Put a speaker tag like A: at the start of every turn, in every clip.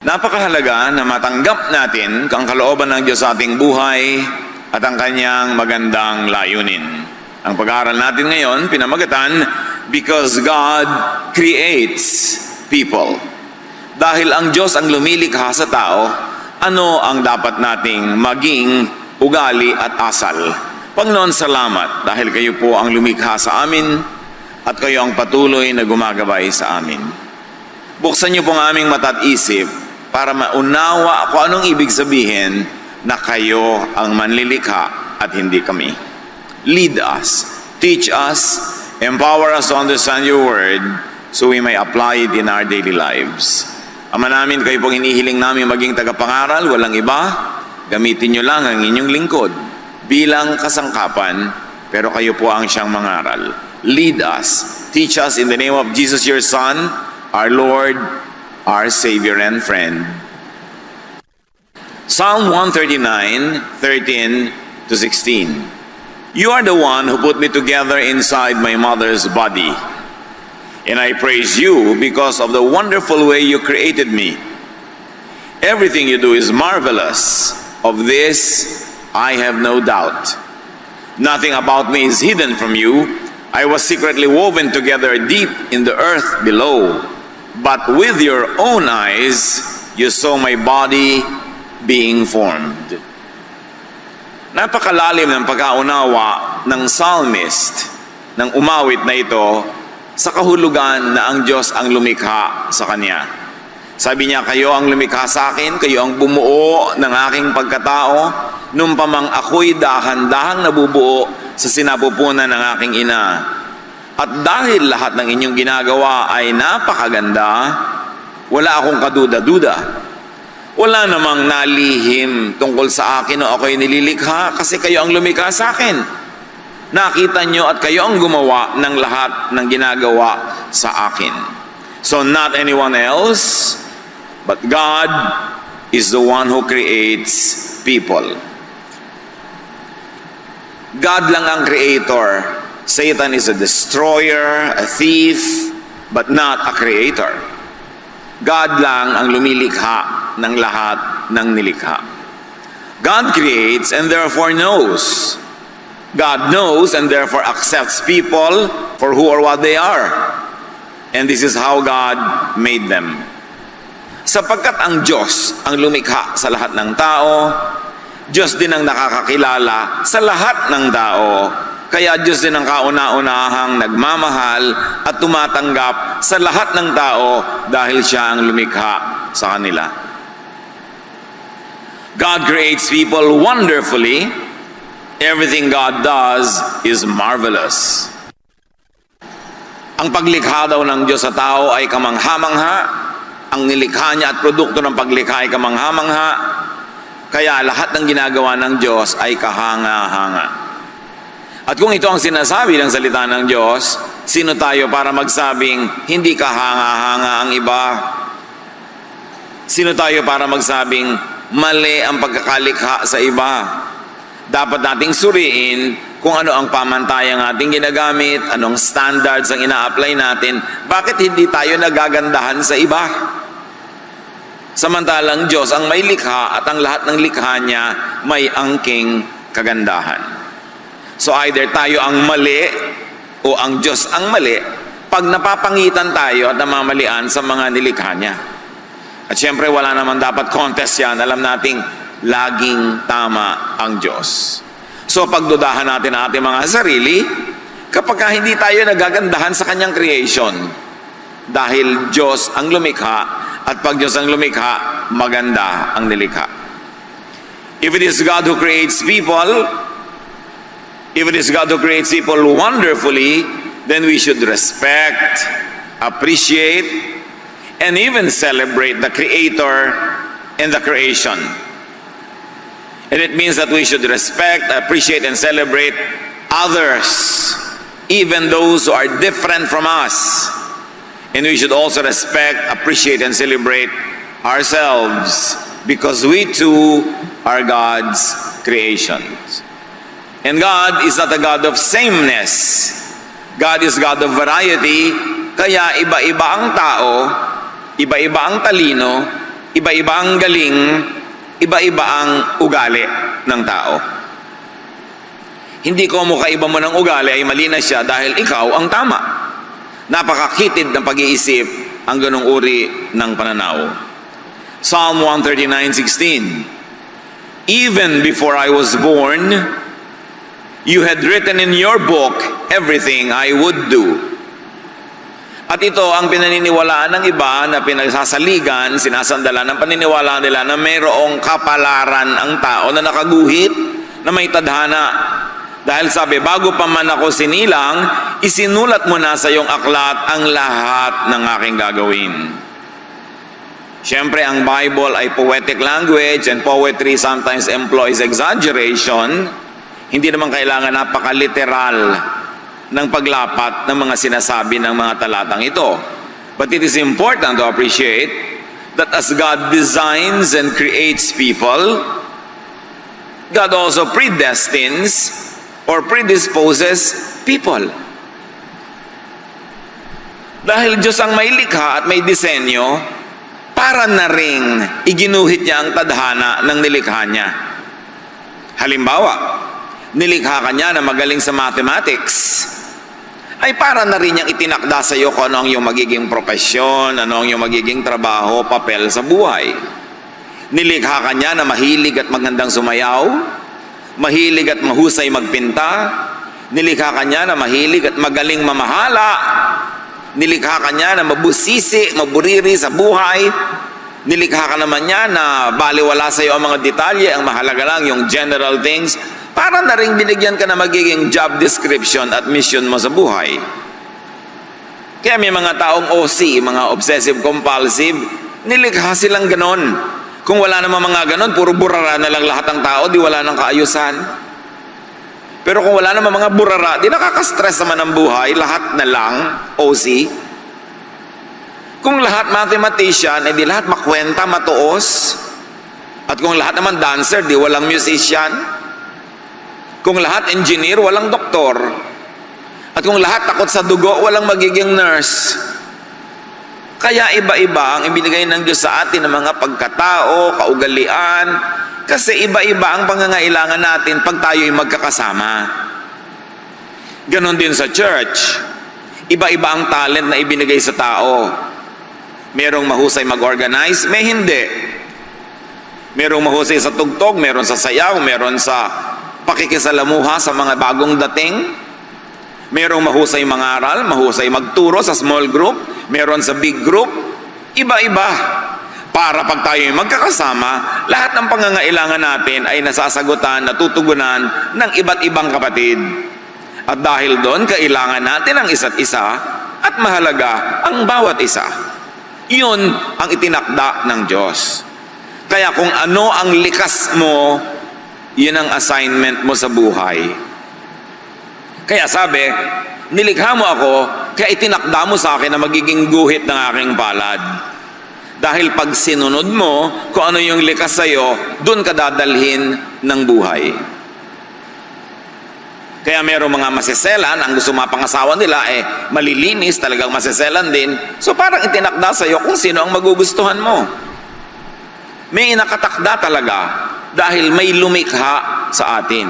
A: Napakahalaga na matanggap natin ang kalooban ng Diyos sa ating buhay at ang kanyang magandang layunin. Ang pag-aaral natin ngayon, pinamagatan, Because God Creates People. Dahil ang Diyos ang lumilikha sa tao, ano ang dapat nating maging ugali at asal? Panginoon, salamat dahil kayo po ang lumikha sa amin at kayo ang patuloy na gumagabay sa amin. Buksan niyo po ang aming mata at isip para maunawa kung anong ibig sabihin na kayo ang manlilikha at hindi kami. Lead us, teach us, empower us to understand your word so we may apply it in our daily lives. Ama namin, kayo pong inihiling namin maging tagapangaral, walang iba. Gamitin nyo lang ang inyong lingkod bilang kasangkapan, pero kayo po ang siyang mangaral. Lead us, teach us in the name of Jesus your Son, our Lord, our Savior and friend. Psalm 139:13-16. You are the one who put me together inside my mother's body. And I praise you because of the wonderful way you created me. Everything you do is marvelous. Of this, I have no doubt. Nothing about me is hidden from you. I was secretly woven together deep in the earth below. But with your own eyes, you saw my body being formed. Napakalalim ng pagkaunawa ng psalmist ng umawit na ito sa kahulugan na ang Diyos ang lumikha sa kanya. Sabi niya, kayo ang lumikha sa akin, kayo ang bumuo ng aking pagkatao, nung pamang ako'y dahan-dahang nabubuo sa sinapupunan ng aking ina. At dahil lahat ng inyong ginagawa ay napakaganda, wala akong kaduda-duda. Wala namang nalihim tungkol sa akin o ako'y nililikha kasi kayo ang lumikha sa akin. Nakita nyo at kayo ang gumawa ng lahat ng ginagawa sa akin. So not anyone else, but God is the one who creates people. God lang ang creator. Satan is a destroyer, a thief, but not a creator. God lang ang lumilikha ng lahat ng nilikha. God creates and therefore knows. God knows and therefore accepts people for who or what they are. And this is how God made them. Sapagkat ang Diyos ang lumikha sa lahat ng tao, Diyos din ang nakakakilala sa lahat ng tao. Kaya Diyos din ang kauna-unahang nagmamahal at tumatanggap sa lahat ng tao dahil siya ang lumikha sa kanila. God creates people wonderfully. Everything God does is marvelous. Ang paglikha daw ng Diyos sa tao ay kamangha-mangha. Ang nilikha niya at produkto ng paglikha ay kamangha-mangha. Kaya lahat ng ginagawa ng Diyos ay kahanga-hanga. At kung ito ang sinasabi ng salita ng Diyos, sino tayo para magsabing hindi kahanga-hanga ang iba? Sino tayo para magsabing mali ang pagkakalikha sa iba? Dapat nating suriin kung ano ang pamantayang ating ginagamit, anong standards ang ina-apply natin, bakit hindi tayo nagagandahan sa iba? Samantalang Diyos ang may likha at ang lahat ng likha niya may angking kagandahan. So either tayo ang mali o ang Diyos ang mali pag napapangitan tayo at namamalian sa mga nilikha niya. At syempre wala naman dapat contest yan. Alam nating laging tama ang Diyos. So pagdudahan natin ang ating mga sarili kapag hindi tayo nagagandahan sa kanyang creation. Dahil Diyos ang lumikha at pag Diyos ang lumikha, maganda ang nilikha. If it is God who creates people, if it is God who creates people wonderfully, then we should respect, appreciate, and even celebrate the Creator and the creation. And it means that we should respect, appreciate, and celebrate others, even those who are different from us. And we should also respect, appreciate, and celebrate ourselves because we too are God's creations. And God is not a God of sameness. God is God of variety. Kaya iba-iba ang tao, iba-iba ang talino, Iba-iba ang galing, iba-iba ang ugali ng tao. Hindi ko mukaiba mo ng ugali ay mali na siya dahil ikaw ang tama. Napakakitid ng pag-iisip ang ganong uri ng pananaw. Psalm 139:16. Even before I was born, you had written in your book everything I would do. At ito ang pinaniniwalaan ng iba na pinagsasaligan, sinasandalan ng paniniwalaan nila na mayroong kapalaran ang tao na nakaguhit, na may tadhana. Dahil sabi, bago pa man ako sinilang, isinulat mo na sa iyong aklat ang lahat ng aking gagawin. Siyempre, ang Bible ay poetic language and poetry sometimes employs exaggeration. Hindi naman kailangan napaka-literal ng paglapat ng mga sinasabi ng mga talatang ito. But it is important to appreciate that as God designs and creates people, God also predestines or predisposes people. Dahil Diyos ang may likha at may disenyo, para na ring iginuhit niya ang tadhana ng nilikha niya. Halimbawa, nilikha ka niya na magaling sa mathematics, ay para na rin niyang itinakda sa iyo kung ano ang iyong magiging propesyon, ano ang iyong magiging trabaho, papel sa buhay. Nilikha ka niya na mahilig at magandang sumayaw, mahilig at mahusay magpinta, nilikha ka niya na mahilig at magaling mamahala, nilikha ka niya na mabusisi, maburiri sa buhay, nilikha ka naman niya na baliwala sa iyo ang mga detalye, ang mahalaga lang yung general things, para na rin binigyan ka na magiging job description at mission mo sa buhay. Kaya may mga taong OC, mga obsessive-compulsive, nilikha silang ganon. Kung wala naman mga ganon, puro burara na lang lahat ng tao, di wala nang kaayusan. Pero kung wala naman mga burara, di nakaka-stress naman ang buhay, lahat na lang OC. Kung lahat mathematician, di lahat makwenta, matuos. At kung lahat naman dancer, di walang musician. Kung lahat engineer, walang doktor. At kung lahat takot sa dugo, walang magiging nurse. Kaya iba-iba ang ibinigay ng Diyos sa atin ng mga pagkatao, kaugalian, kasi iba-iba ang pangangailangan natin pag tayo'y magkakasama. Ganon din sa church. Iba-iba ang talent na ibinigay sa tao. Merong mahusay mag-organize, may hindi. Merong mahusay sa tugtog, meron sa sayaw, meron sa pakikisalamuha sa mga bagong dating. Merong mahusay mangaral, mahusay magturo sa small group, meron sa big group. Iba-iba. Para pag tayo magkakasama, lahat ng pangangailangan natin ay nasasagutan, natutugunan ng iba't ibang kapatid. At dahil doon, kailangan natin ang isa't isa at mahalaga ang bawat isa. Iyon ang itinakda ng Diyos. Kaya kung ano ang likas mo, yun ang assignment mo sa buhay. Kaya sabi, nilikha mo ako, kaya itinakda mo sa akin na magiging guhit ng aking palad. Dahil pag sinunod mo, kung ano yung likas sa'yo, dun ka dadalhin ng buhay. Kaya merong mga masiselan, ang gusto mapangasawa nila, malilinis, talagang masiselan din. So parang itinakda sa'yo kung sino ang magugustuhan mo. May nakatakda talaga, dahil may lumikha sa atin.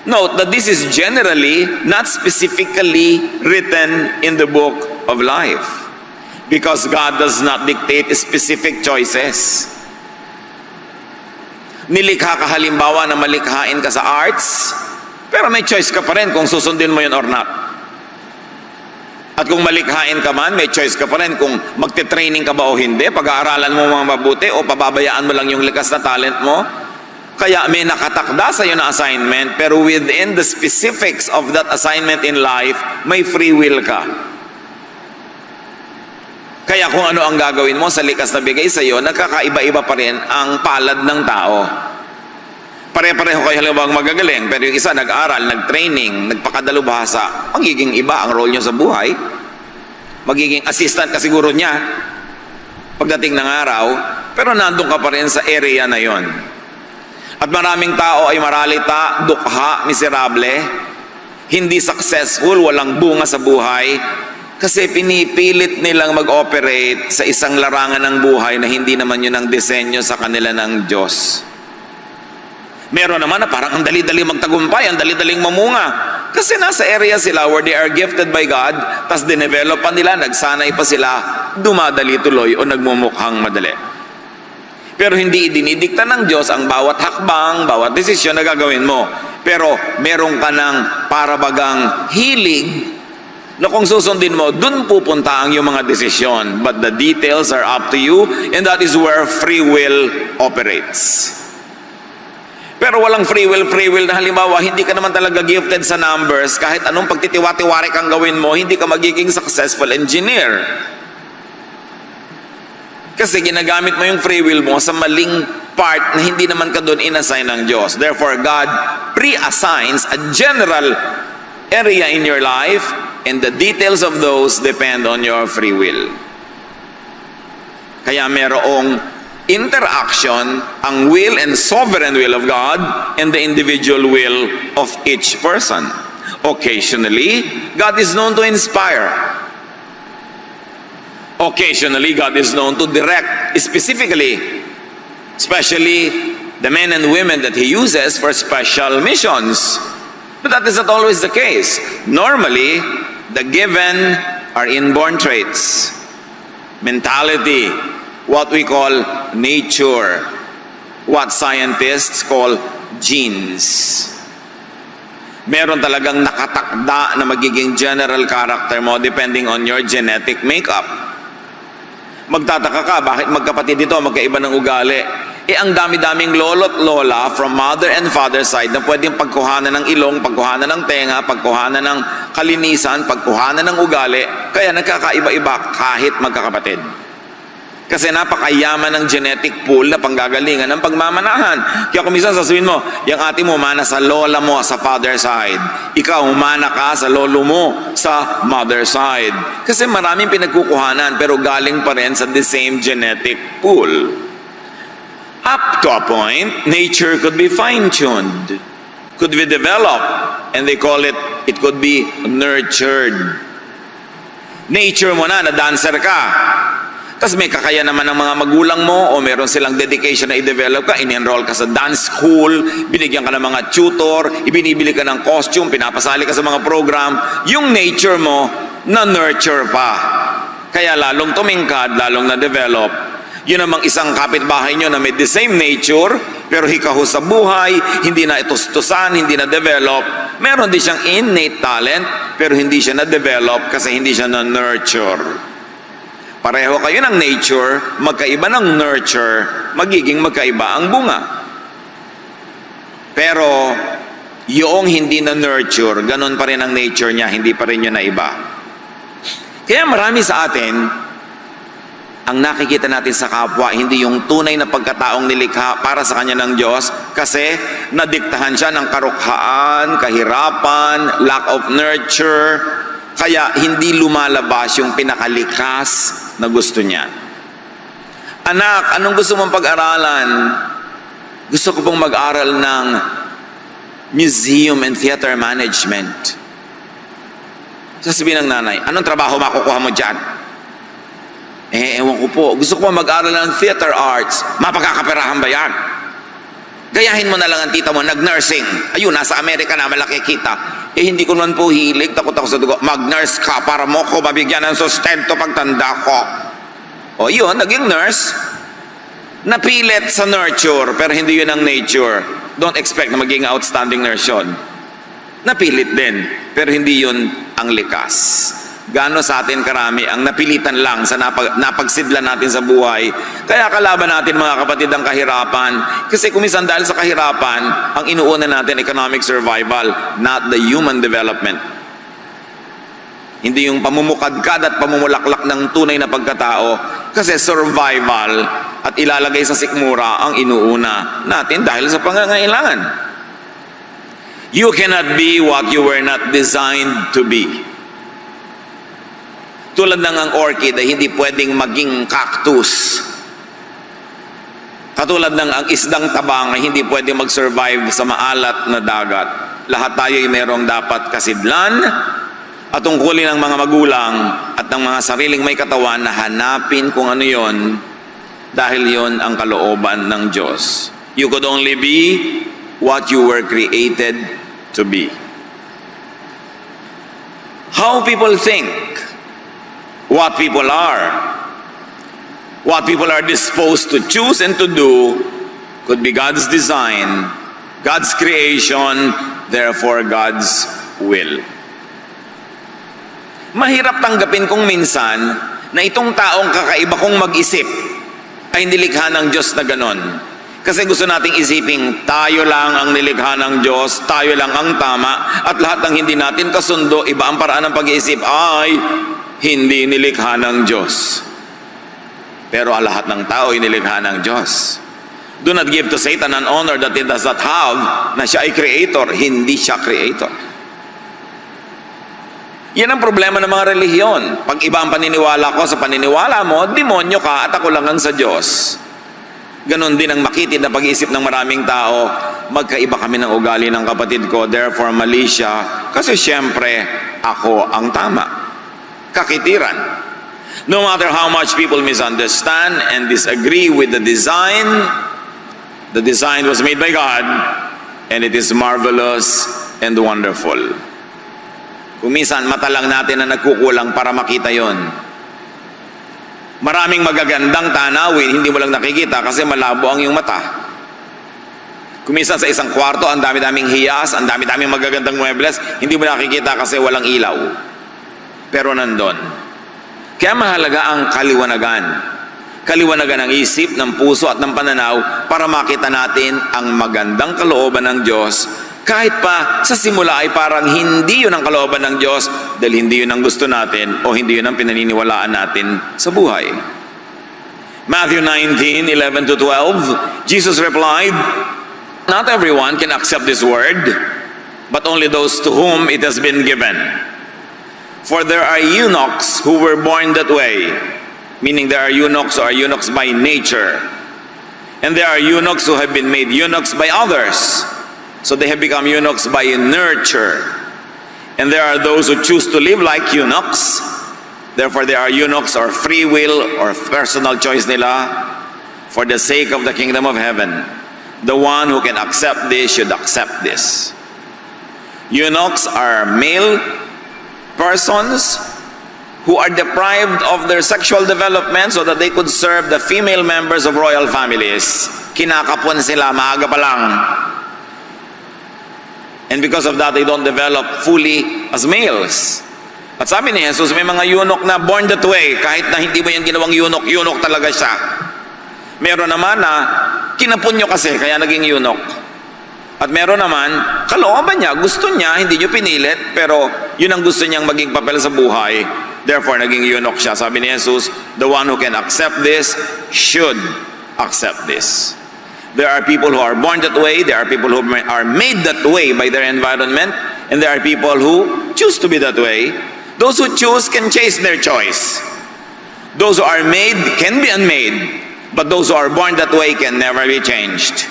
A: Note that this is generally, not specifically written in the book of life. Because God does not dictate specific choices. Nilikha ka halimbawa na malikhain ka sa arts, pero may choice ka pa rin kung susundin mo yun or not. At kung malikhain ka man, may choice ka pa rin kung magte-training ka ba o hindi, pag-aaralan mo mga mabuti o pababayaan mo lang yung likas na talent mo. Kaya may nakatakda sa iyo na assignment, pero within the specifics of that assignment in life, may free will ka. Kaya kung ano ang gagawin mo sa likas na bigay sa iyo, nagkakaiba-iba pa rin ang palad ng tao. Pare-pareho kayo halimbawa magagaling, pero yung isa nag-aral, nag-training, nagpakadalubhasa, magiging iba ang role nyo sa buhay. Magiging assistant ka siguro niya pagdating ng araw, pero nandun ka pa rin sa area na yon. At maraming tao ay maralita, dukha, miserable, hindi successful, walang bunga sa buhay, Kasi pinipilit nilang mag-operate sa isang larangan ng buhay na hindi naman yun ang disenyo sa kanila ng Diyos. Meron naman na parang ang dali-dali magtagumpay, ang dali-daling mamunga. Kasi nasa area sila where they are gifted by God, tas dinevelop pa nila, nagsanay pa sila, dumadali tuloy o nagmumukhang madali. Pero hindi idinidikta ng Diyos ang bawat hakbang, bawat desisyon na gagawin mo. Pero meron ka ng parabagang hilig na kung susundin mo, dun pupunta ang iyong mga desisyon. But the details are up to you, and that is where free will operates. Pero walang free will na halimbawa, hindi ka naman talaga gifted sa numbers, kahit anong pagtitiwa-tiwari kang gawin mo, hindi ka magiging successful engineer. Kasi ginagamit mo yung free will mo sa maling part na hindi naman ka doon inassign ng Diyos. Therefore, God pre-assigns a general area in your life, and the details of those depend on your free will. Kaya merong interaction ang will and sovereign will of God and the individual will of each person. Occasionally, God is known to inspire. Occasionally, God is known to direct, specifically, especially the men and women that He uses for special missions. But that is not always the case. Normally, the given are inborn traits, mentality, what we call nature, what scientists call genes. Meron talagang nakatakda na magiging general character mo depending on your genetic makeup. Magtataka ka, bakit magkapatid ito, magkaiba ng ugali? Ang dami-daming lolo't lola from mother and father side na pwedeng pagkuhanan ng ilong, pagkuhanan ng tenga, pagkuhanan ng kalinisan, pagkuhanan ng ugali, kaya nagkakaiba-iba kahit magkakapatid. Kasi napakayaman ng genetic pool na panggagalingan ng pagmamanahan. Kaya kung minsan sasabihin mo, yung ate mo umana sa lola mo sa father side, ikaw umana ka sa lolo mo sa mother side. Kasi maraming pinagkukuhanan pero galing pa rin sa the same genetic pool. Up to a point, nature could be fine-tuned, could be developed, and they call it could be nurtured. Nature mo na dancer ka. Tapos may kakaya naman ng mga magulang mo o meron silang dedication na i-develop ka, in-enroll ka sa dance school, binigyan ka ng mga tutor, ibinibili ka ng costume, pinapasali ka sa mga program, yung nature mo na-nurture pa. Kaya lalong tumingkad, lalong na-develop. Yun namang isang kapitbahay nyo na may the same nature, pero hikaho sa buhay, hindi na itustusan, hindi na develop. Meron din siyang innate talent, pero hindi siya na-develop kasi hindi siya na-nurture. Pareho kayo ng nature, magkaiba ng nurture, magiging magkaiba ang bunga. Pero, yung hindi na-nurture, ganun pa rin ang nature niya, hindi pa rin yun na iba. Kaya marami sa atin, ang nakikita natin sa kapwa, hindi yung tunay na pagkataong nilikha para sa kanya ng Diyos kasi nadiktahan siya ng karukhaan, kahirapan, lack of nurture, kaya hindi lumalabas yung pinakalikas na gusto niya. Anak, anong gusto mong pag-aralan? Gusto ko pong mag-aral ng museum and theater management. Sasabihin ng nanay, anong trabaho makukuha mo dyan? Ewan ko po. Gusto ko mag-aral ng theater arts. Mapagkakaperahan ba yan? Gayahin mo na lang ang tita mo, nag-nursing. Ayun, nasa Amerika na, malaki kita. Hindi ko naman po hilig, takot ako sa dugo. Mag-nurse ka para mo ko mabigyan ng sustento pagtanda ko. O yun, naging nurse. Napilit sa nurture, pero hindi yun ang nature. Don't expect na maging outstanding nurse yun. Napilit din, pero hindi yun ang likas. Gano sa atin karami ang napilitan lang sa napagsidlan natin sa buhay. Kaya kalaban natin mga kapatid ang kahirapan. Kasi kumisan dahil sa kahirapan, ang inuuna natin economic survival, not the human development. Hindi yung pamumukadkad at pamumulaklak ng tunay na pagkatao. Kasi survival at ilalagay sa sikmura ang inuuna natin dahil sa pangangailangan. You cannot be what you were not designed to be. Tulad ng ang orchid ay hindi pwedeng maging cactus. Katulad ng ang isdang tabang ay hindi pwedeng mag-survive sa maalat na dagat. Lahat tayo ay merong dapat kasidlan at tungkulin ng mga magulang at ng mga sariling may katawan na hanapin kung ano yon, dahil yon ang kalooban ng Diyos. You could only be what you were created to be. How people think, what people are disposed to choose and to do, could be God's design, God's creation, therefore God's will. Mahirap tanggapin kung minsan na itong taong kakaiba kong mag-isip ay nilikha ng Diyos na ganon. Kasi gusto nating isiping tayo lang ang nilikha ng Diyos, tayo lang ang tama, at lahat ng hindi natin kasundo, iba ang paraan ng pag-iisip ay hindi nilikha ng Diyos. Pero ang lahat ng tao ay nilikha ng Diyos. Do not give to Satan an honor that he does not have, na siya ay creator, hindi siya creator. Yan ang problema ng mga relihiyon. Pag iba ang paniniwala ko sa paniniwala mo, demonyo ka at ako lang ang sa Diyos. Ganon din ang makitid na pag-iisip ng maraming tao, magkaiba kami ng ugali ng kapatid ko, therefore mali siya, kasi syempre ako ang tama. Kakitiran. No matter how much people misunderstand and disagree with the design was made by God, and it is marvelous and wonderful. Kung minsan, mata lang natin na nagkukulang para makita yon. Maraming magagandang tanawin, hindi mo lang nakikita kasi malabo ang iyong mata. Kung minsan sa isang kwarto, ang dami-daming hiyas, ang dami-daming magagandang muebles, hindi mo nakikita kasi walang ilaw. Pero nandun. Kaya mahalaga ang kaliwanagan. Kaliwanagan ng isip, ng puso at ng pananaw para makita natin ang magandang kalooban ng Diyos. Kahit pa sa simula ay parang hindi yun ang kalooban ng Diyos dahil hindi yun ang gusto natin o hindi yun ang pinaniniwalaan natin sa buhay. Matthew 19:11 to 12, Jesus replied, "Not everyone can accept this word, but only those to whom it has been given. For there are eunuchs who were born that way," meaning there are eunuchs who are eunuchs by nature. "And there are eunuchs who have been made eunuchs by others. So they have become eunuchs by nurture. And there are those who choose to live like eunuchs. Therefore there are eunuchs or free will or personal choice nila for the sake of the kingdom of heaven. The one who can accept this should accept this." Eunuchs are male persons who are deprived of their sexual development so that they could serve the female members of royal families. Kinakapon sila maaga pa lang. And because of that, they don't develop fully as males. At sabi ni Jesus, may mga eunuch na born that way. Kahit na hindi mo yan ginawang eunuch, eunuch talaga siya. Meron naman na kinapon nyo kasi, kaya naging eunuch. At meron naman, kalooban niya, gusto niya, hindi nyo pinilit, pero yun ang gusto niyang maging papel sa buhay. Therefore, naging eunuch siya. Sabi ni Jesus, the one who can accept this should accept this. There are people who are born that way, there are people who are made that way by their environment, and there are people who choose to be that way. Those who choose can chase their choice. Those who are made can be unmade, but those who are born that way can never be changed.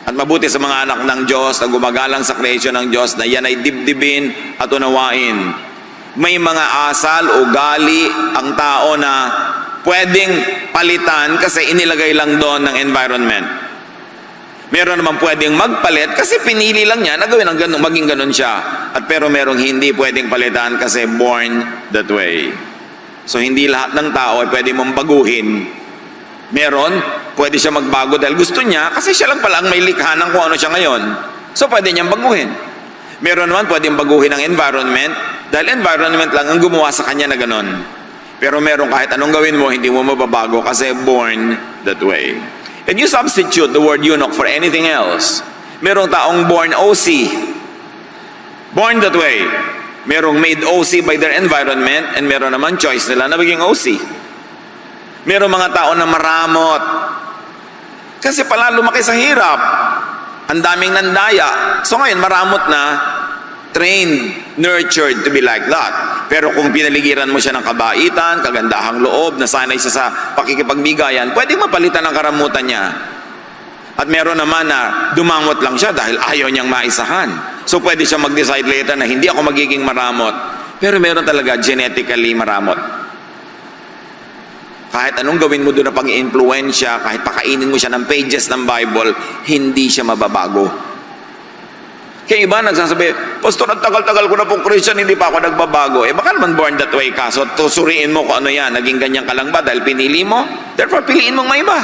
A: At mabuti sa mga anak ng Diyos na gumagalang sa creation ng Diyos na yan ay dibdibin at unawain. May mga asal, ugali ang tao na pwedeng palitan kasi inilagay lang doon ng environment. Meron naman pwedeng magpalit kasi pinili lang niya na gawin ang ganun, maging ganun siya. At pero merong hindi pwedeng palitan kasi born that way. So hindi lahat ng tao ay pwede mong baguhin. Meron, pwede siya magbago dahil gusto niya kasi siya lang pala ang may likha ng kung ano siya ngayon. So pwede niyang baguhin. Meron naman pwedeng baguhin ang environment dahil environment lang ang gumawa sa kanya na ganun. Pero meron kahit anong gawin mo, hindi mo mababago kasi born that way. And you substitute the word eunuch for anything else. Merong taong born OC. Born that way. Merong made OC by their environment and meron naman choice nila na maging OC. Merong mga tao na maramot. Kasi pala lumaki sa hirap. Ang daming nandaya. So ngayon maramot na, trained, nurtured to be like that. Pero kung pinaligiran mo siya ng kabaitan, kagandahang loob, nasanay siya sa pakikipagbigayan, pwedeng mapalitan ang karamutan niya. At meron naman na dumangot lang siya dahil ayaw niyang maisahan. So pwede siya mag-decide later na hindi ako magiging maramot. Pero meron talaga genetically maramot. Kahit anong gawin mo doon na pang-influensya, kahit pakainin mo siya ng pages ng Bible, hindi siya mababago. Kaya iba nagsasabi, Pastor, ang tagal-tagal ko na pong Christian, hindi pa ako nagbabago. Baka naman born that way ka. So, suriin mo kung ano yan. Naging ganyan ka lang ba dahil pinili mo? Therefore, piliin mong may iba.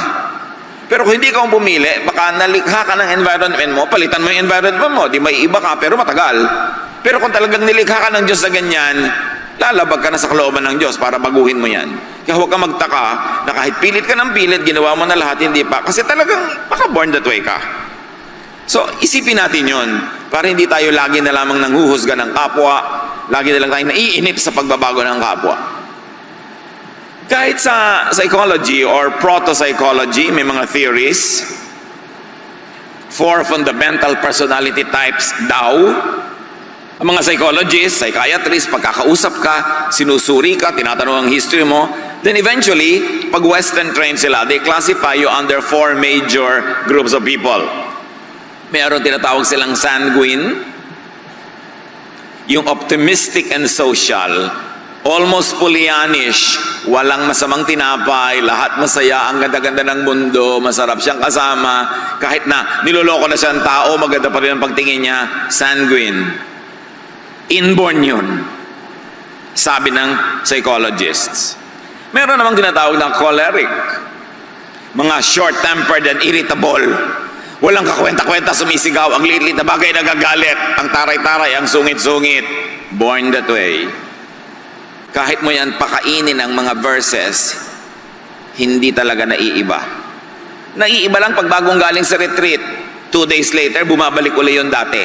A: Pero kung hindi ka pumili, baka nalikha ka ng environment mo, palitan mo yung environment mo. Di may iba ka, pero matagal. Pero kung talagang nilikha ka ng Diyos sa ganyan, lalabag ka na sa kalooban ng Diyos para baguhin mo yan. Kaya huwag ka magtaka na kahit pilit ka ng pilit, ginawa mo na lahat, hindi pa. Kasi talagang baka born that way ka. So, isipin natin yon para hindi tayo lagi na lamang nanghuhusga ng kapwa, lagi na lang tayo naiinip sa pagbabago ng kapwa. Kahit sa psychology or proto-psychology, may mga theories. 4 fundamental personality types daw. Ang mga psychologists, psychiatrists, pagkakausap ka, sinusuri ka, tinatanong ang history mo, then eventually, pag Western trained sila, they classify you under 4 major groups of people. Mayroon tinatawag silang sanguine, yung optimistic and social, almost Pollyannish, walang masamang tinapay, lahat masaya, ang ganda-ganda ng mundo, masarap siyang kasama, kahit na niloloko na siya ng tao, maganda pa rin ang pagtingin niya, sanguine. Inborn yun, sabi ng psychologists. Meron namang tinatawag na choleric, mga short-tempered and irritable. Walang kakwenta-kwenta, sumisigaw, ang liit-liit na bagay nagagalit, ang taray-taray, ang sungit-sungit. Born that way. Kahit mo yan pakainin ang mga verses, hindi talaga naiiba. Naiiba lang pag bagong galing sa retreat. 2 days later, bumabalik uli yung dati.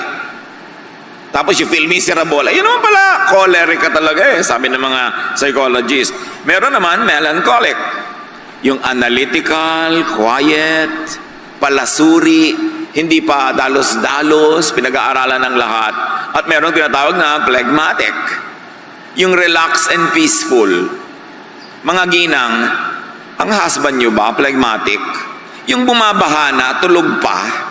A: Tapos you feel miserable. Ayun naman pala, choleric ka talaga sabi ng mga psychologist. Meron naman melancholic. Yung analytical, quiet, palasuri, hindi pa dalos-dalos, pinag-aaralan ng lahat. At meron tinatawag na phlegmatic. Yung relaxed and peaceful. Mga ginang, ang husband nyo ba, phlegmatic? Yung bumabaha na, tulog pa?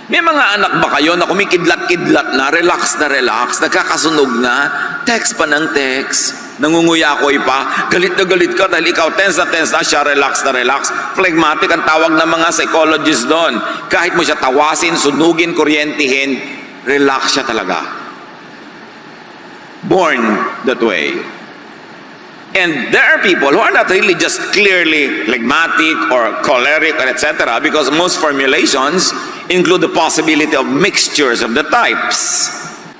A: May mga anak ba kayo na kumikidlat-kidlat na, relax, nagkakasunog na, text pa ng text, nangunguyakoy pa, galit na galit ka dahil ikaw tense na siya, relax na relax. Phlegmatic ang tawag ng mga psychologists doon. Kahit mo siya tawasin, sunugin, kuryentihin, relax siya talaga. Born that way. And there are people who are not really just clearly phlegmatic or choleric or etc. because most formulations include the possibility of mixtures of the types.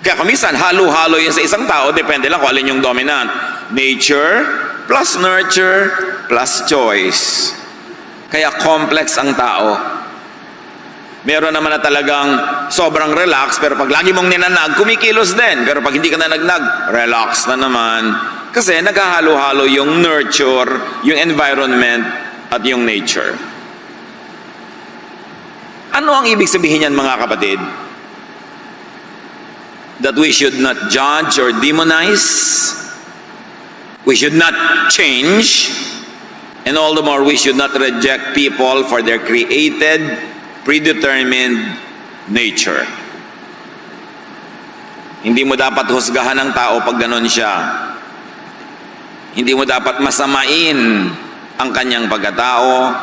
A: Kaya kumisan, halo-halo yun sa isang tao, depende lang kung alin yung dominant. Nature plus nurture plus choice. Kaya complex ang tao. Meron naman na talagang sobrang relax, pero pag lagi mong ninanag, kumikilos din. Pero pag hindi ka na nagnag, relax na naman. Kasi naghahalo-halo yung nurture, yung environment, at yung nature. Ano ang ibig sabihin yan, mga kapatid? That we should not judge or demonize. We should not change. And all the more, we should not reject people for their created, predetermined nature. Hindi mo dapat husgahan ng tao pag ganon siya. Hindi mo dapat masamain ang kanyang pagkatao.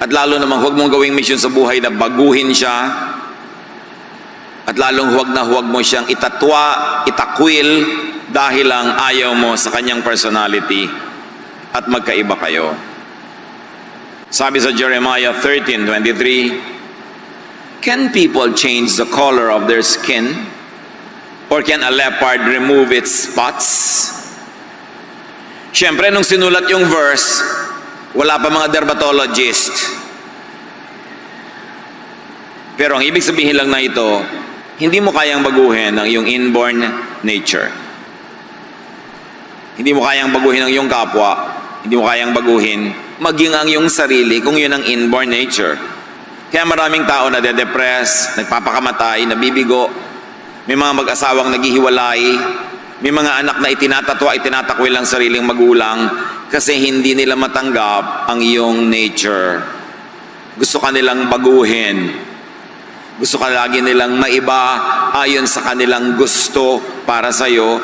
A: At lalo naman huwag mong gawing mission sa buhay na baguhin siya. At lalong huwag mo siyang itatwa, itakwil dahil lang ayaw mo sa kanyang personality at magkaiba kayo. Sabi sa Jeremiah 13:23, can people change the color of their skin? Or can a leopard remove its spots? Siyempre, nung sinulat yung verse, wala pa mga dermatologist. Pero ang ibig sabihin lang na ito, hindi mo kayang baguhin ang iyong inborn nature. Hindi mo kayang baguhin ang iyong kapwa. Hindi mo kayang baguhin maging ang iyong sarili kung yun ang inborn nature. Kaya maraming tao na de-depress, nagpapakamatay, nabibigo. May mga mag-asawang naghihiwalay. May mga anak na itinatatwa, itinatakwil ang sariling magulang kasi hindi nila matanggap ang iyong nature. Gusto ka nilang baguhin. Gusto ka lagi nilang maiba ayon sa kanilang gusto para sa iyo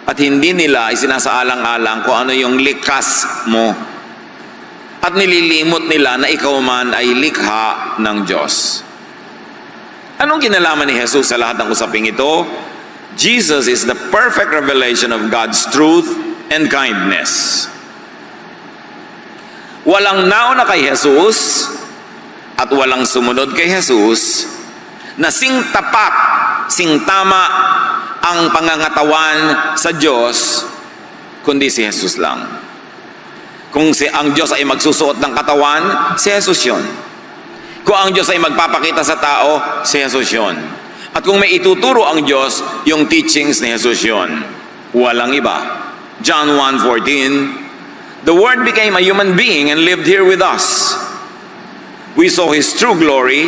A: at hindi nila isinasaalang-alang kung ano yung likas mo. At nililimot nila na ikaw man ay likha ng Diyos. Anong kinalaman ni Jesus sa lahat ng usaping ito? Jesus is the perfect revelation of God's truth and kindness. Walang nauna kay Jesus at walang sumunod kay Jesus na sing tapat, sing tama ang pangangatawan sa Diyos, kundi si Jesus lang. Kung ang Diyos ay magsusuot ng katawan, si Jesus yun. Kung ang Diyos ay magpapakita sa tao, si Jesus yun. At kung may ituturo ang Diyos, yung teachings ni Jesus yun. Walang iba. John 1:14, the Word became a human being and lived here with us. We saw His true glory,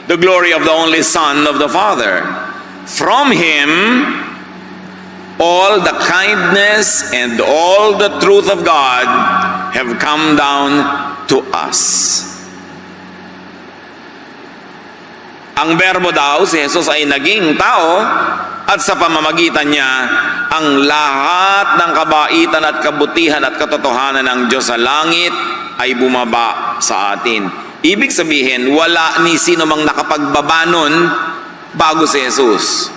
A: the glory of the only Son of the Father. From Him, all the kindness and all the truth of God have come down to us. Ang berbo daw, si Jesus ay naging tao at sa pamamagitan niya, ang lahat ng kabaitan at kabutihan at katotohanan ng Diyos sa langit ay bumaba sa atin. Ibig sabihin, wala ni sino mang nakapagbaba nun bago si Jesus.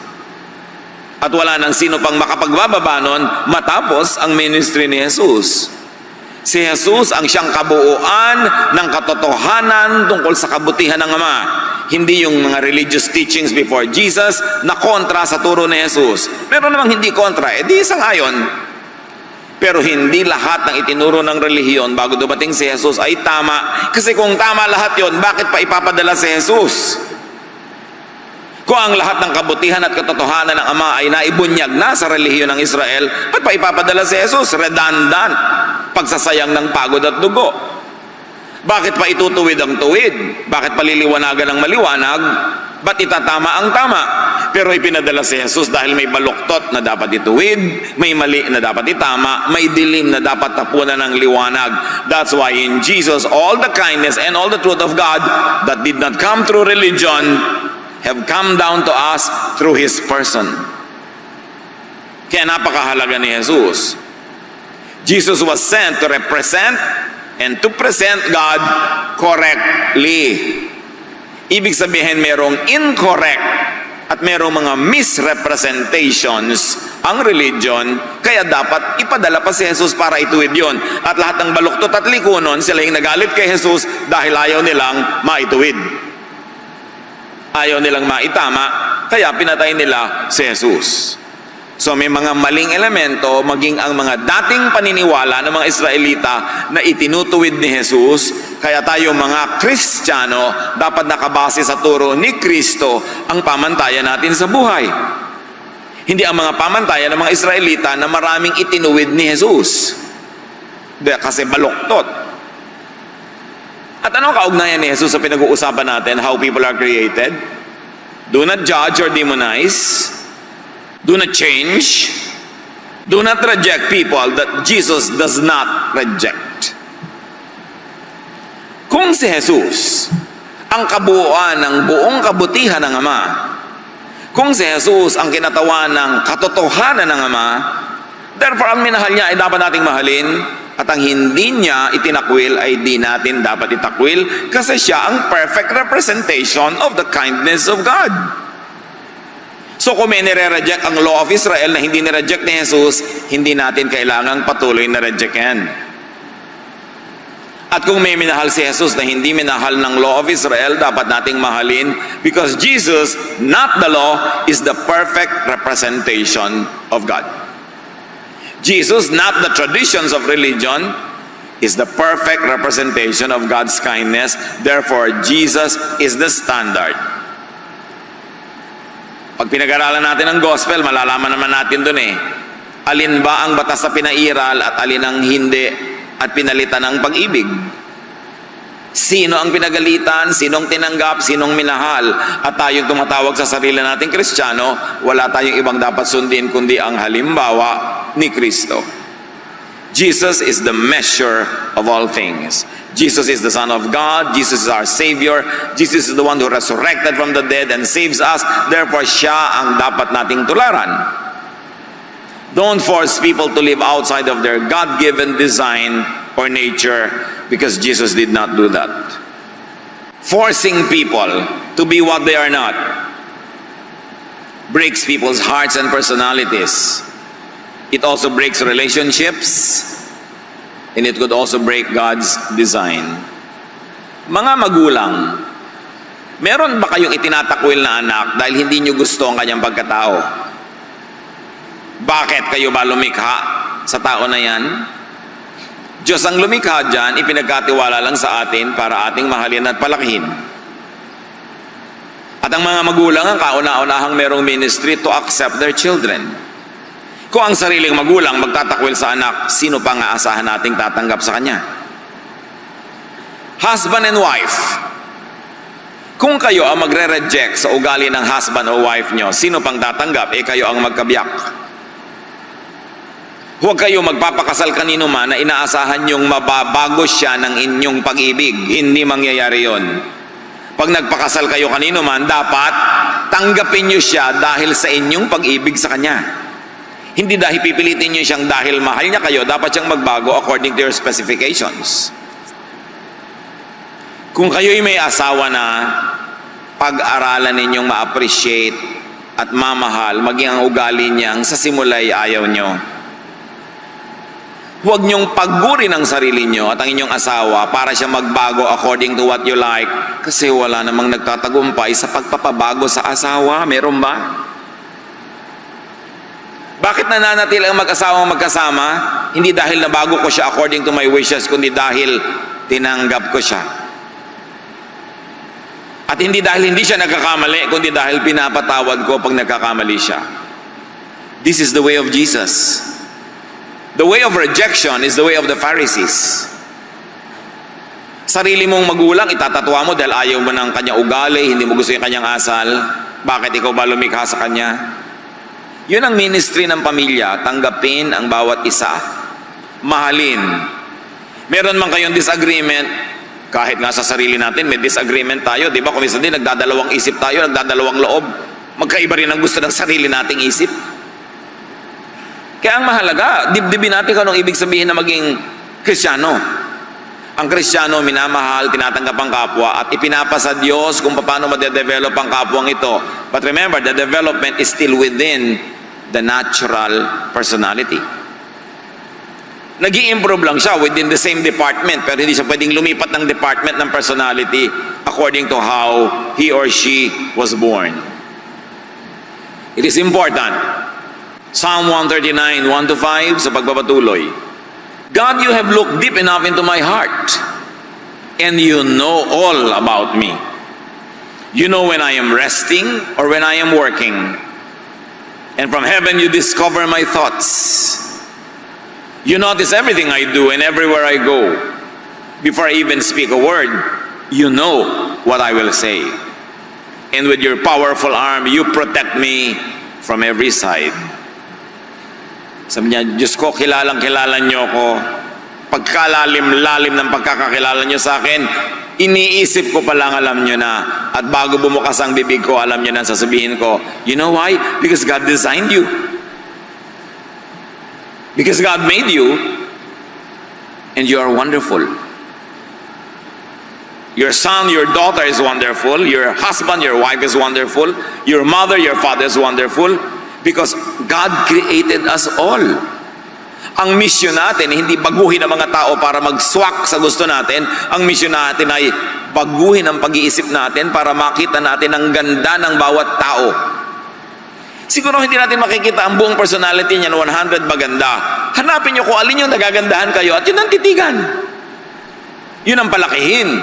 A: At wala nang sino pang makapagbababa nun matapos ang ministry ni Jesus. Si Jesus ang siyang kabuuan ng katotohanan tungkol sa kabutihan ng Ama. Hindi yung mga religious teachings before Jesus na kontra sa turo ni Jesus. Meron namang hindi kontra, di sang-ayon. Pero hindi lahat ng itinuro ng relihiyon bago dumating si Jesus ay tama. Kasi kung tama lahat yon, bakit pa ipapadala si Jesus? Kung ang lahat ng kabutihan at katotohanan ng Ama ay naibunyag na sa relihiyon ng Israel, ba't pa ipapadala si Jesus? Redundant. Pagsasayang ng pagod at dugo. Bakit pa itutuwid ang tuwid? Bakit paliliwanagan ang maliwanag? Ba't itatama ang tama? Pero ipinadala si Jesus dahil may baluktot na dapat ituwid, may mali na dapat itama, may dilim na dapat tapunan ng liwanag. That's why in Jesus, all the kindness and all the truth of God that did not come through religion have come down to us through His person. Kaya napakahalaga ni Jesus. Jesus was sent to represent and to present God correctly. Ibig sabihin merong incorrect at merong mga misrepresentations ang religion, kaya dapat ipadala pa si Jesus para ituwid yun. At lahat ng baluktot at likunon, sila yung nagalit kay Jesus dahil ayaw nilang maituwid. Ayaw nilang maitama, kaya pinatay nila si Jesus. So may mga maling elemento, maging ang mga dating paniniwala ng mga Israelita na itinutuwid ni Jesus, kaya tayo mga Kristiyano dapat nakabase sa turo ni Kristo ang pamantayan natin sa buhay. Hindi ang mga pamantayan ng mga Israelita na maraming itinuwid ni Jesus. Kasi baluktot. At anong kaugnayan ni Jesus sa pinag-uusapan natin, how people are created? Do not judge or demonize. Do not change. Do not reject people that Jesus does not reject. Kung si Jesus ang kabuuan ng buong kabutihan ng Ama, kung si Jesus ang kinatawan ng katotohanan ng Ama, therefore ang minahal niya ay dapat nating mahalin, at ang hindi niya itinakwil ay di natin dapat itakwil kasi siya ang perfect representation of the kindness of God. So kung may nire-reject ang law of Israel na hindi nire-reject ni Jesus, hindi natin kailangang patuloy na reject yan. At kung may minahal si Jesus na hindi minahal ng law of Israel, dapat nating mahalin because Jesus, not the law, is the perfect representation of God. Jesus, not the traditions of religion, is the perfect representation of God's kindness. Therefore, Jesus is the standard. Pag pinag-aralan natin ang gospel, malalaman naman natin dun alin ba ang batas sa pinairal at alin ang hindi at pinalitan ng pag-ibig. Sino ang pinagalitan, sinong tinanggap, sinong minahal, at tayong tumatawag sa sarili nating Kristiyano, wala tayong ibang dapat sundin kundi ang halimbawa ni Kristo. Jesus is the measure of all things. Jesus is the Son of God. Jesus is our Savior. Jesus is the one who resurrected from the dead and saves us. Therefore, siya ang dapat nating tularan. Don't force people to live outside of their God-given design or nature, because Jesus did not do that. Forcing people to be what they are not breaks people's hearts and personalities. It also breaks relationships, and it could also break God's design. Mga magulang, meron ba kayong itinatakwil na anak dahil hindi nyo gusto ang kanyang pagkatao? Bakit kayo ba lumikha sa tao na yan? Diyos ang lumikha dyan, ipinagkatiwala lang sa atin para ating mahalin at palakihin. At ang mga magulang ang kauna-unahang merong ministry to accept their children. Kung ang sariling magulang magtatakwil sa anak, sino pang aasahan nating tatanggap sa kanya? Husband and wife. Kung kayo ang magre-reject sa ugali ng husband o wife nyo, sino pang tatanggap? Kayo ang magkabiyak. Huwag kayo magpapakasal kanino man na inaasahan nyong mababago siya ng inyong pag-ibig. Hindi mangyayari yon. Pag nagpakasal kayo kanino man, dapat tanggapin nyo siya dahil sa inyong pag-ibig sa kanya. Hindi dahil pipilitin nyo siyang dahil mahal niya kayo, dapat siyang magbago according to your specifications. Kung kayo'y may asawa na, pag-aralan ninyong ma-appreciate at mamahal, maging ang ugali niyang sa simula'y ayaw nyo. Huwag niyong paggurin ang sarili niyo at ang inyong asawa para siya magbago according to what you like, kasi wala namang nagtatagumpay sa pagpapabago sa asawa. Meron ba? Bakit nananatil ang mag-asawang magkasama? Hindi dahil nabago ko siya according to my wishes, kundi dahil tinanggap ko siya. At hindi dahil hindi siya nagkakamali, kundi dahil pinapatawad ko pag nagkakamali siya. This is the way of Jesus. The way of rejection is the way of the Pharisees. Sarili mong magulang, itatatwa mo dahil ayaw mo ng kanyang ugali, hindi mo gusto yung kanyang asal. Bakit ikaw ba lumikha sa kanya? Yun ang ministry ng pamilya, tanggapin ang bawat isa. Mahalin. Meron man kayong disagreement, kahit nga sa sarili natin, may disagreement tayo. Di ba? Kung minsan din, nagdadalawang isip tayo, nagdadalawang loob. Magkaiba rin ang gusto ng sarili nating isip. Kaya ang mahalaga, dibdibin natin kung anong ibig sabihin na maging Kristiyano. Ang Kristiyano, minamahal, tinatanggap ang kapwa, at ipinapasa Diyos kung paano madedevelop ang kapwang ito. But remember, the development is still within the natural personality. Nag-i-improve lang siya within the same department, pero hindi siya pwedeng lumipat ng department ng personality according to how he or she was born. It is important. Psalm 139, 1-5, sa pagpapatuloy. God, you have looked deep enough into my heart, and you know all about me. You know when I am resting or when I am working. And from heaven you discover my thoughts. You notice everything I do and everywhere I go. Before I even speak a word, you know what I will say. And with your powerful arm, you protect me from every side. Sabi niya, Diyos ko, kilalang-kilala niyo ko. Pagkalalim-lalim ng pagkakakilala niyo sa akin, iniisip ko pa lang alam niyo na. At bago bumukas ang bibig ko, alam niyo na sasabihin ko. You know why? Because God designed you. Because God made you. And you are wonderful. Your son, your daughter is wonderful. Your husband, your wife is wonderful. Your mother, your father is wonderful. Because God created us all. Ang mission natin, hindi baguhin ang mga tao para mag-swak sa gusto natin. Ang mission natin ay baguhin ang pag-iisip natin para makita natin ang ganda ng bawat tao. Siguro hindi natin makikita ang buong personality niya na 100 maganda. Hanapin niyo kung alin yung nagagandahan kayo at yun ang titigan. Yun ang palakihin.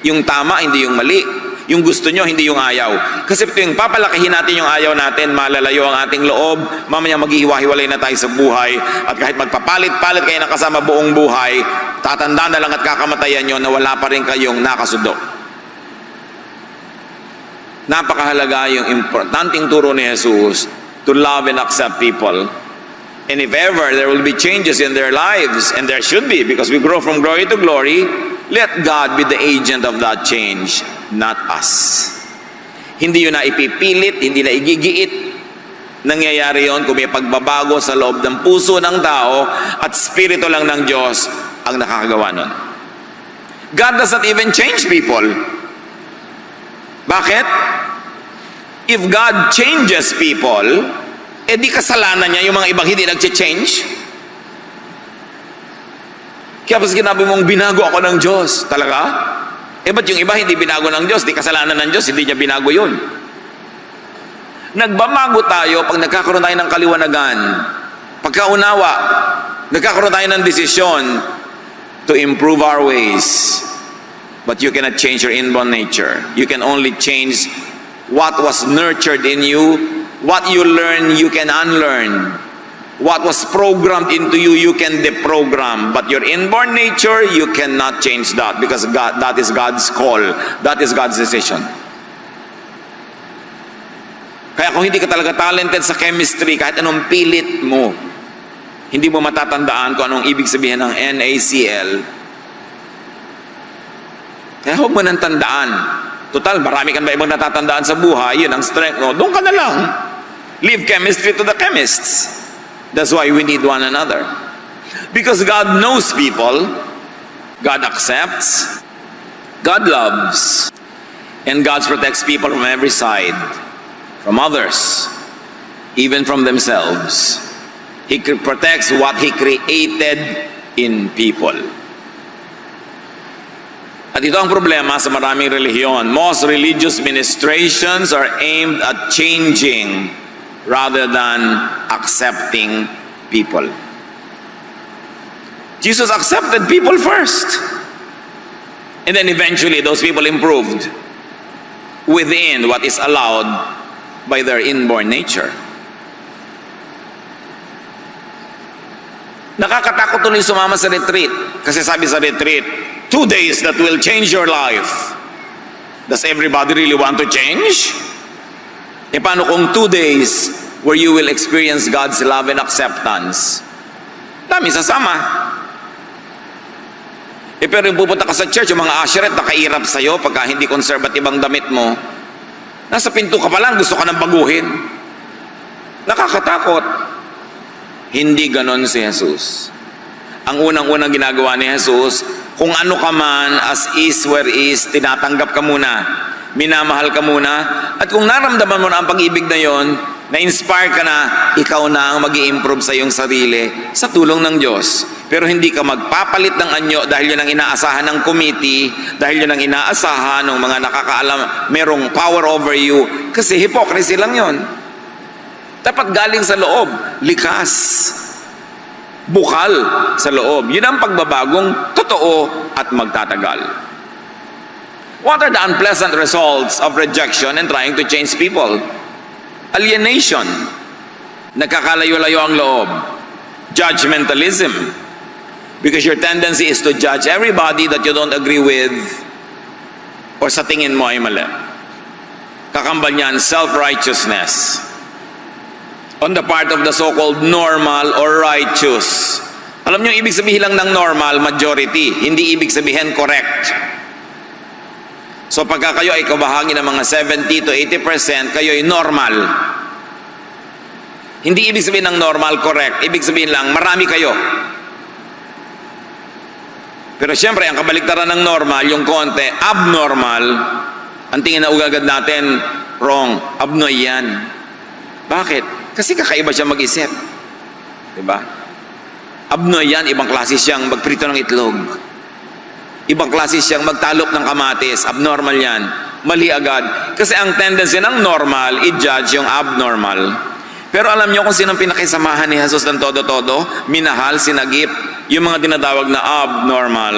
A: Yung tama, hindi yung mali. Yung gusto nyo, hindi yung ayaw. Kasi ito yung papalakihin natin yung ayaw natin, malalayo ang ating loob, mamaya maghihiwa-hiwalay na tayo sa buhay, at kahit magpapalit-palit kayo ng kasama buong buhay, tatanda na lang at kakamatayan nyo na wala pa rin kayong nakasundo. Napakahalaga yung importanteng turo ni Jesus to love and accept people And if ever there will be changes in their lives, and there should be because we grow from glory to glory, let God be the agent of that change, not us. Hindi yun na ipipilit, hindi na igigiit. Nangyayari yun kung may pagbabago sa loob ng puso ng tao at spirito lang ng Diyos ang nakakagawa nun. God does not even change people. Bakit? If God changes people, di kasalanan niya yung mga ibang hindi nag-change. Kaya pas ginabi mong binago ako ng Diyos. Talaga? Ba't yung iba hindi binago ng Diyos? Di kasalanan ng Diyos, hindi niya binago yun. Nagbabago tayo pag nagkakaroon tayo ng kaliwanagan. Pagkaunawa, nagkakaroon tayo ng desisyon to improve our ways. But you cannot change your inborn nature. You can only change what was nurtured in you. What you learn, you can unlearn. What was programmed into you, you can deprogram. But your inborn nature, you cannot change that because God, that is God's call. That is God's decision. Kaya kung hindi ka talaga talented sa chemistry, kahit anong pilit mo, hindi mo matatandaan kung anong ibig sabihin ng NaCl. Kaya huwag mo nang tandaan. Total, marami kang ba ibang natatandaan sa buhay, yun ang strength mo. Doon ka na lang. Leave chemistry to the chemists. That's why we need one another. Because God knows people, God accepts, God loves, and God protects people from every side, from others, even from themselves. He protects what He created in people. At ito ang problema sa maraming relihiyon. Most religious ministrations are aimed at changing rather than accepting people. Jesus accepted people first. And then eventually those people improved within what is allowed by their inborn nature. Nakakatakot tuloy sumama sa retreat. Kasi sabi sa retreat, 2 days that will change your life. Does everybody really want to change? Paano kung 2 days where you will experience God's love and acceptance? Dami sasama. Pero yung pupunta ka sa church, yung mga usherette nakairap sa'yo pagka hindi conservative ang damit mo. Nasa pinto ka pa lang, gusto ka nang baguhin. Nakakatakot. Hindi ganon si Jesus. Ang unang-unang ginagawa ni Jesus, kung ano ka man, as is where is, tinatanggap ka muna. Minamahal ka muna. At kung naramdaman mo na ang pag-ibig na yon, na-inspire ka na, ikaw na ang mag-i-improve sa iyong sarili sa tulong ng Diyos. Pero hindi ka magpapalit ng anyo dahil yun ang inaasahan ng committee, dahil yun ang inaasahan ng mga nakakaalam, merong power over you. Kasi hypocrisy lang yon. Dapat galing sa loob, likas, bukal sa loob. Yun ang pagbabagong totoo at magtatagal. What are the unpleasant results of rejection and trying to change people? Alienation. Nagkakalayo-layo ang loob. Judgmentalism. Because your tendency is to judge everybody that you don't agree with or sa tingin mo ay mali. Kakambal niyan, self-righteousness. On the part of the so-called normal or righteous. Alam niyo, ibig sabihin lang ng normal, majority. Hindi ibig sabihin correct. So pagka kayo ay kabahagi ng mga 70 to 80%, kayo ay normal. Hindi ibig sabihin ng normal, correct. Ibig sabihin lang, marami kayo. Pero siyempre, ang kabaliktaran ng normal, yung konti, abnormal, ang tingin na ugagad natin, wrong, abnoy yan. Bakit? Kasi kakaiba siya mag-isip. Diba? Abnoy yan, ibang klase siyang magprito ng itlog. Ibang klase siyang magtalop ng kamatis. Abnormal yan. Mali agad. Kasi ang tendency ng normal, i-judge yung abnormal. Pero alam niyo kung sinong pinakisamahan ni Jesus ng todo-todo? Minahal, sinagip, yung mga tinatawag na abnormal.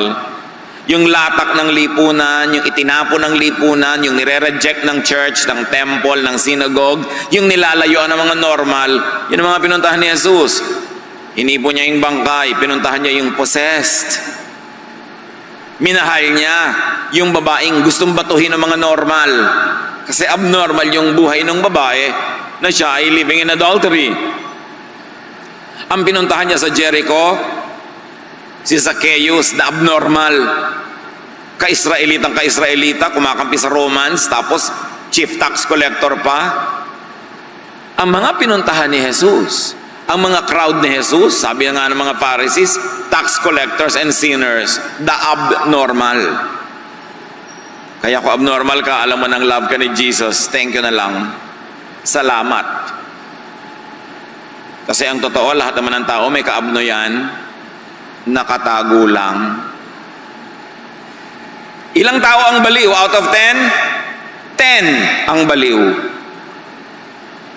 A: Yung latak ng lipunan, yung itinapo ng lipunan, yung nire-reject ng church, ng temple, ng synagogue, yung nilalayuan ng mga normal, yun ang mga pinuntahan ni Jesus. Hinipo niya yung bangkay, pinuntahan niya yung possessed. Minahal niya yung babaeng gustong batuhin ng mga normal. Kasi abnormal yung buhay ng babae na siya ay living in adultery. Ang pinuntahan niya sa Jericho, si Zacchaeus, the abnormal, ka-Israelita, kumakampi sa Romans, tapos chief tax collector pa. Ang mga pinuntahan ni Jesus, ang mga crowd ni Jesus, sabi nga ng mga Pharisees, tax collectors and sinners, the abnormal. Kaya kung abnormal ka, alam mo nang love ka ni Jesus, thank you na lang. Salamat. Kasi ang totoo, lahat naman ng tao may kaabno yan, nakatago lang. Ilang tao ang baliw out of 10? 10 ang baliw.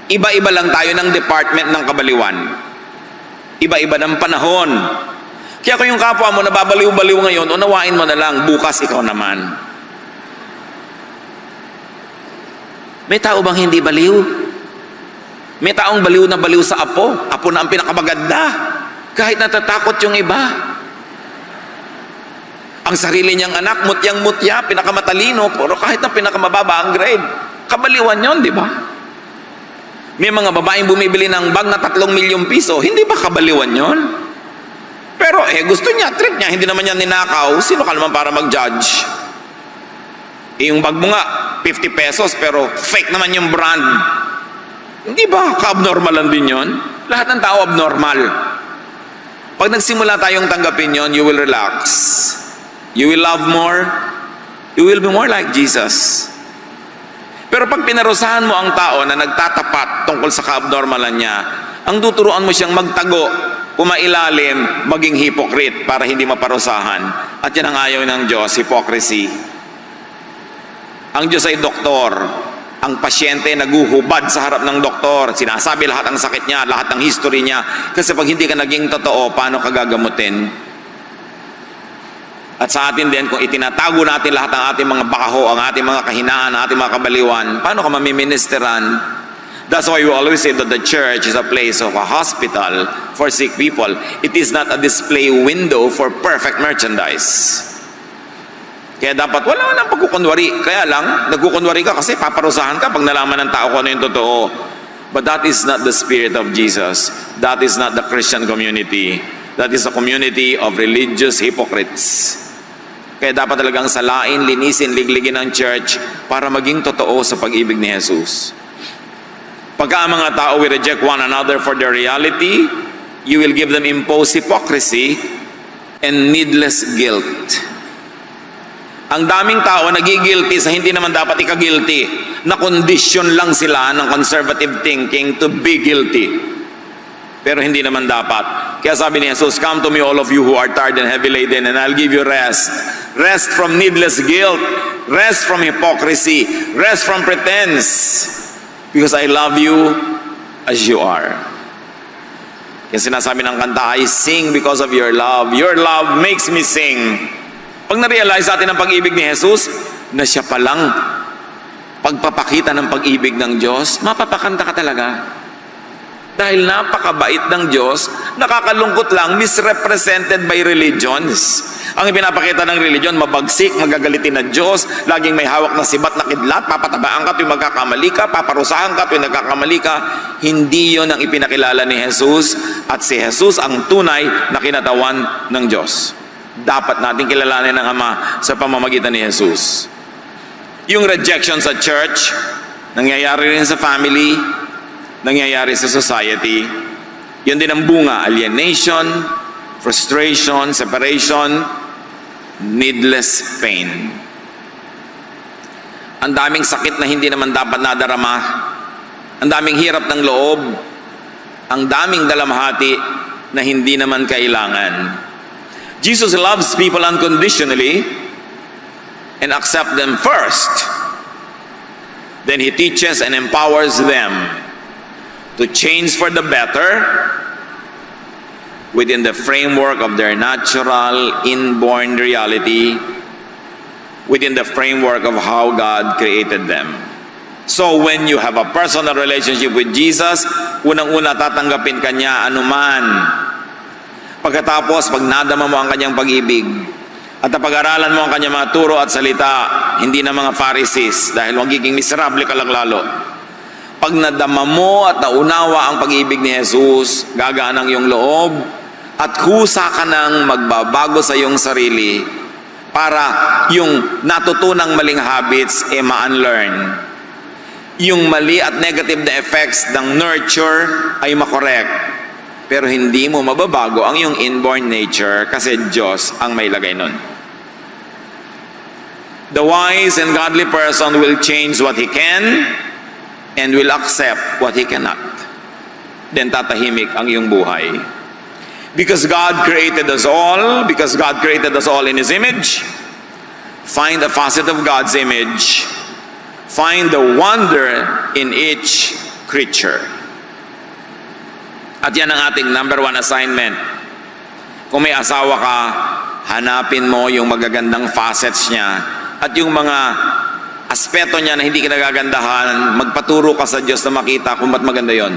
A: Iba-iba lang tayo ng department ng kabaliwan. Iba-iba ng panahon. Kaya kung yung kapwa mo nababaliw-baliw ngayon, unawain mo na lang, bukas ikaw naman. May tao bang hindi baliw? May taong baliw na baliw sa apo. Apo na ang pinakamaganda. Kahit natatakot yung iba. Ang sarili niyang anak, mutyang-mutya, pinakamatalino, pero kahit na pinakamababa ang grade. Kabaliwan yon, di ba? May mga babaeng bumibili ng bag na 3 milyong piso, hindi ba kabaliwan yon? Pero gusto niya, trip niya, hindi naman niya ninakaw, sino ka naman para mag-judge? Yung bag mo nga, 50 pesos, pero fake naman yung brand. Hindi ba ka-abnormalan din yon? Lahat ng tao abnormal. Pag nagsimula tayong tanggapin yon, you will relax. You will love more. You will be more like Jesus. Pero pag pinarusahan mo ang tao na nagtatapat tungkol sa ka-abnormalan niya, ang tuturuan mo siyang magtago, kumailalim, maging hypocrite para hindi maparusahan. At yan ang ayaw ng Diyos, hypocrisy. Ang Diyos ay doktor. Ang pasyente naguhubad sa harap ng doktor. Sinasabi lahat ng sakit niya, lahat ng history niya. Kasi pag hindi ka naging totoo, paano ka gagamutin? At sa atin din, kung itinatago natin lahat ng ating mga bakaho, ang ating mga kahinaan, ang ating mga kabaliwan, paano ka mamiministeran? That's why we always say that the church is a place of a hospital for sick people. It is not a display window for perfect merchandise. Kaya dapat wala nang pagkukunwari. Kaya lang, nagkukunwari ka kasi paparusahan ka pag nalaman ng tao kung ano yung totoo. But that is not the spirit of Jesus. That is not the Christian community. That is a community of religious hypocrites. Kaya dapat talagang salain, linisin, ligligin ang church para maging totoo sa pag-ibig ni Jesus. Pagka ang mga tao will reject one another for their reality, you will give them imposed hypocrisy and needless guilt. Ang daming tao nagigilty sa hindi naman dapat ika-guilty, na condition lang sila ng conservative thinking to be guilty. Pero hindi naman dapat. Kaya sabi ni Jesus, come to me all of you who are tired and heavy laden and I'll give you rest. Rest from needless guilt. Rest from hypocrisy. Rest from pretense. Because I love you as you are. Kaya sinasabi ng kanta, I sing because of your love. Your love makes me sing. Pag na-realize natin ang pag-ibig ni Jesus, na siya palang pagpapakita ng pag-ibig ng Diyos, mapapakanta ka talaga. Dahil napakabait ng Diyos, nakakalungkot lang, misrepresented by religions. Ang ipinapakita ng religion, mabagsik, magagalitin ng Diyos, laging may hawak na sibat na kidlat, papatabaan ka tuwing magkakamali ka, paparusahan ka tuwing nagkakamali ka. Hindi yon ang ipinakilala ni Jesus, at si Jesus ang tunay na kinatawan ng Diyos. Dapat natin kilalanin ng Ama sa pamamagitan ni Jesus. Yung rejection sa church, nangyayari rin sa family, nangyayari sa society. Yun din ang bunga, alienation, frustration, separation, needless pain. Ang daming sakit na hindi naman dapat nadarama, ang daming hirap ng loob, ang daming dalamhati na hindi naman kailangan. Jesus loves people unconditionally and accepts them first. Then He teaches and empowers them to change for the better within the framework of their natural, inborn reality, within the framework of how God created them. So when you have a personal relationship with Jesus, unang-una tatanggapin ka niya anuman. Pagkatapos, pag nadama mo ang kanyang pag-ibig, at napag-aralan mo ang kanyang mga turo at salita, hindi na mga Pharisees, dahil magiging miserable ka lang lalo. Pag Pag nadama mo at naunawa ang pag-ibig ni Jesus, gagaan ang iyong loob at kusa ka nang magbabago sa iyong sarili para yung natutunang maling habits ma-unlearn. Yung mali at negative na effects ng nurture ay makorek. Pero hindi mo mababago ang iyong inborn nature kasi Diyos ang may lagay nun. The wise and godly person will change what he can and will accept what he cannot. Then tatahimik ang iyong buhay. Because God created us all in His image, find a facet of God's image, find the wonder in each creature. At yan ang ating number 1 assignment. Kung may asawa ka, hanapin mo yung magagandang facets niya at yung mga aspeto niya na hindi ka nagagandahan, magpaturo ka sa Diyos na makita kung ba't maganda yon.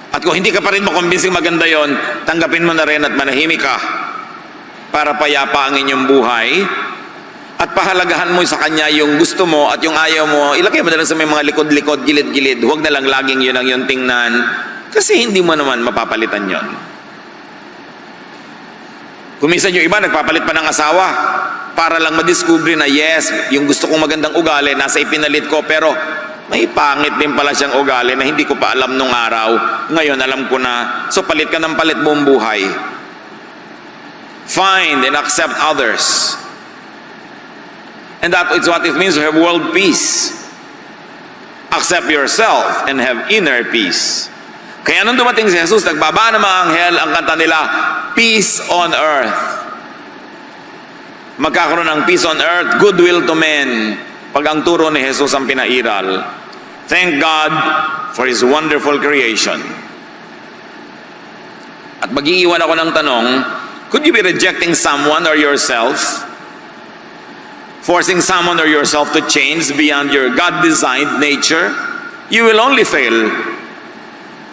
A: At kung hindi ka pa rin makumbinsing maganda yon, tanggapin mo na rin at manahimik ka para payapa ang inyong buhay at pahalagahan mo sa Kanya yung gusto mo at yung ayaw mo, ilagay mo na lang sa may mga likod-likod, gilid-gilid, huwag na lang laging yun ang yung tingnan kasi hindi mo naman mapapalitan yon. Kung minsan yung iba nagpapalit pa ng asawa para lang madiskubre na yes, yung gusto kong magandang ugali nasa ipinalit ko pero may pangit din pala siyang ugali na hindi ko pa alam nung araw. Ngayon alam ko na. So palit ka ng palit buong buhay. Find and accept others. And that is what it means to have world peace. Accept yourself and have inner peace. Kaya nung dumating si Jesus, nagbaba ng mga anghel, ang kanta nila, peace on earth. Magkakaroon ng peace on earth, goodwill to men. Pag ang turo ni Jesus ang pinairal. Thank God for His wonderful creation. At mag-iiwan ako ng tanong, could you be rejecting someone or yourself? Forcing someone or yourself to change beyond your God-designed nature? You will only fail.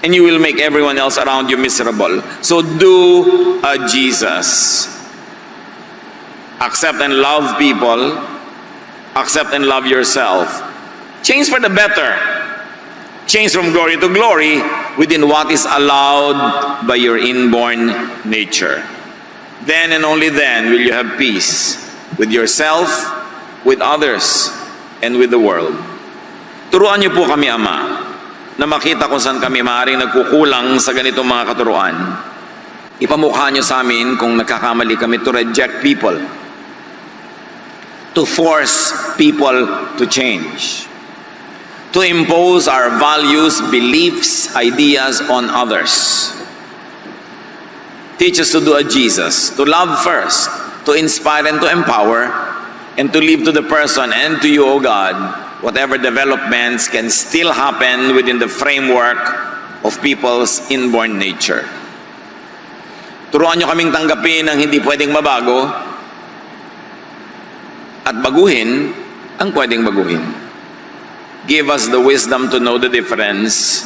A: And you will make everyone else around you miserable. So do a Jesus. Accept and love people. Accept and love yourself. Change for the better. Change from glory to glory within what is allowed by your inborn nature. Then and only then will you have peace with yourself, with others, and with the world. Turuan niyo po kami, Ama, na makita kung saan kami maaaring nagkukulang sa ganitong mga katuruan. Ipamukha niyo sa amin kung nagkakamali kami to reject people, to force people to change, to impose our values, beliefs, ideas on others. Teach us to do a Jesus, to love first, to inspire and to empower, and to leave to the person and to you, O God, whatever developments can still happen within the framework of people's inborn nature. Turuan niyo kaming tanggapin ang hindi pwedeng mabago at baguhin ang pwedeng baguhin. Give us the wisdom to know the difference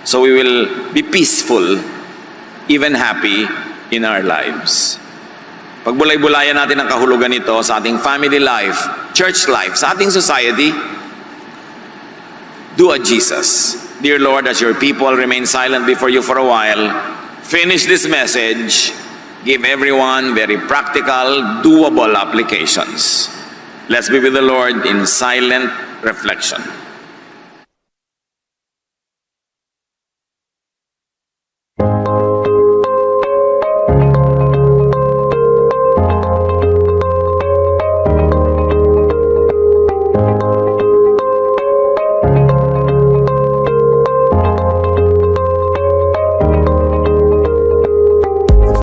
A: so we will be peaceful, even happy in our lives. Pagbulay-bulayan natin ang kahulugan nito sa ating family life, church life, sa ating society, do a Jesus. Dear Lord, as your people remain silent before you for a while, finish this message, give everyone very practical, doable applications. Let's be with the Lord in silent reflection.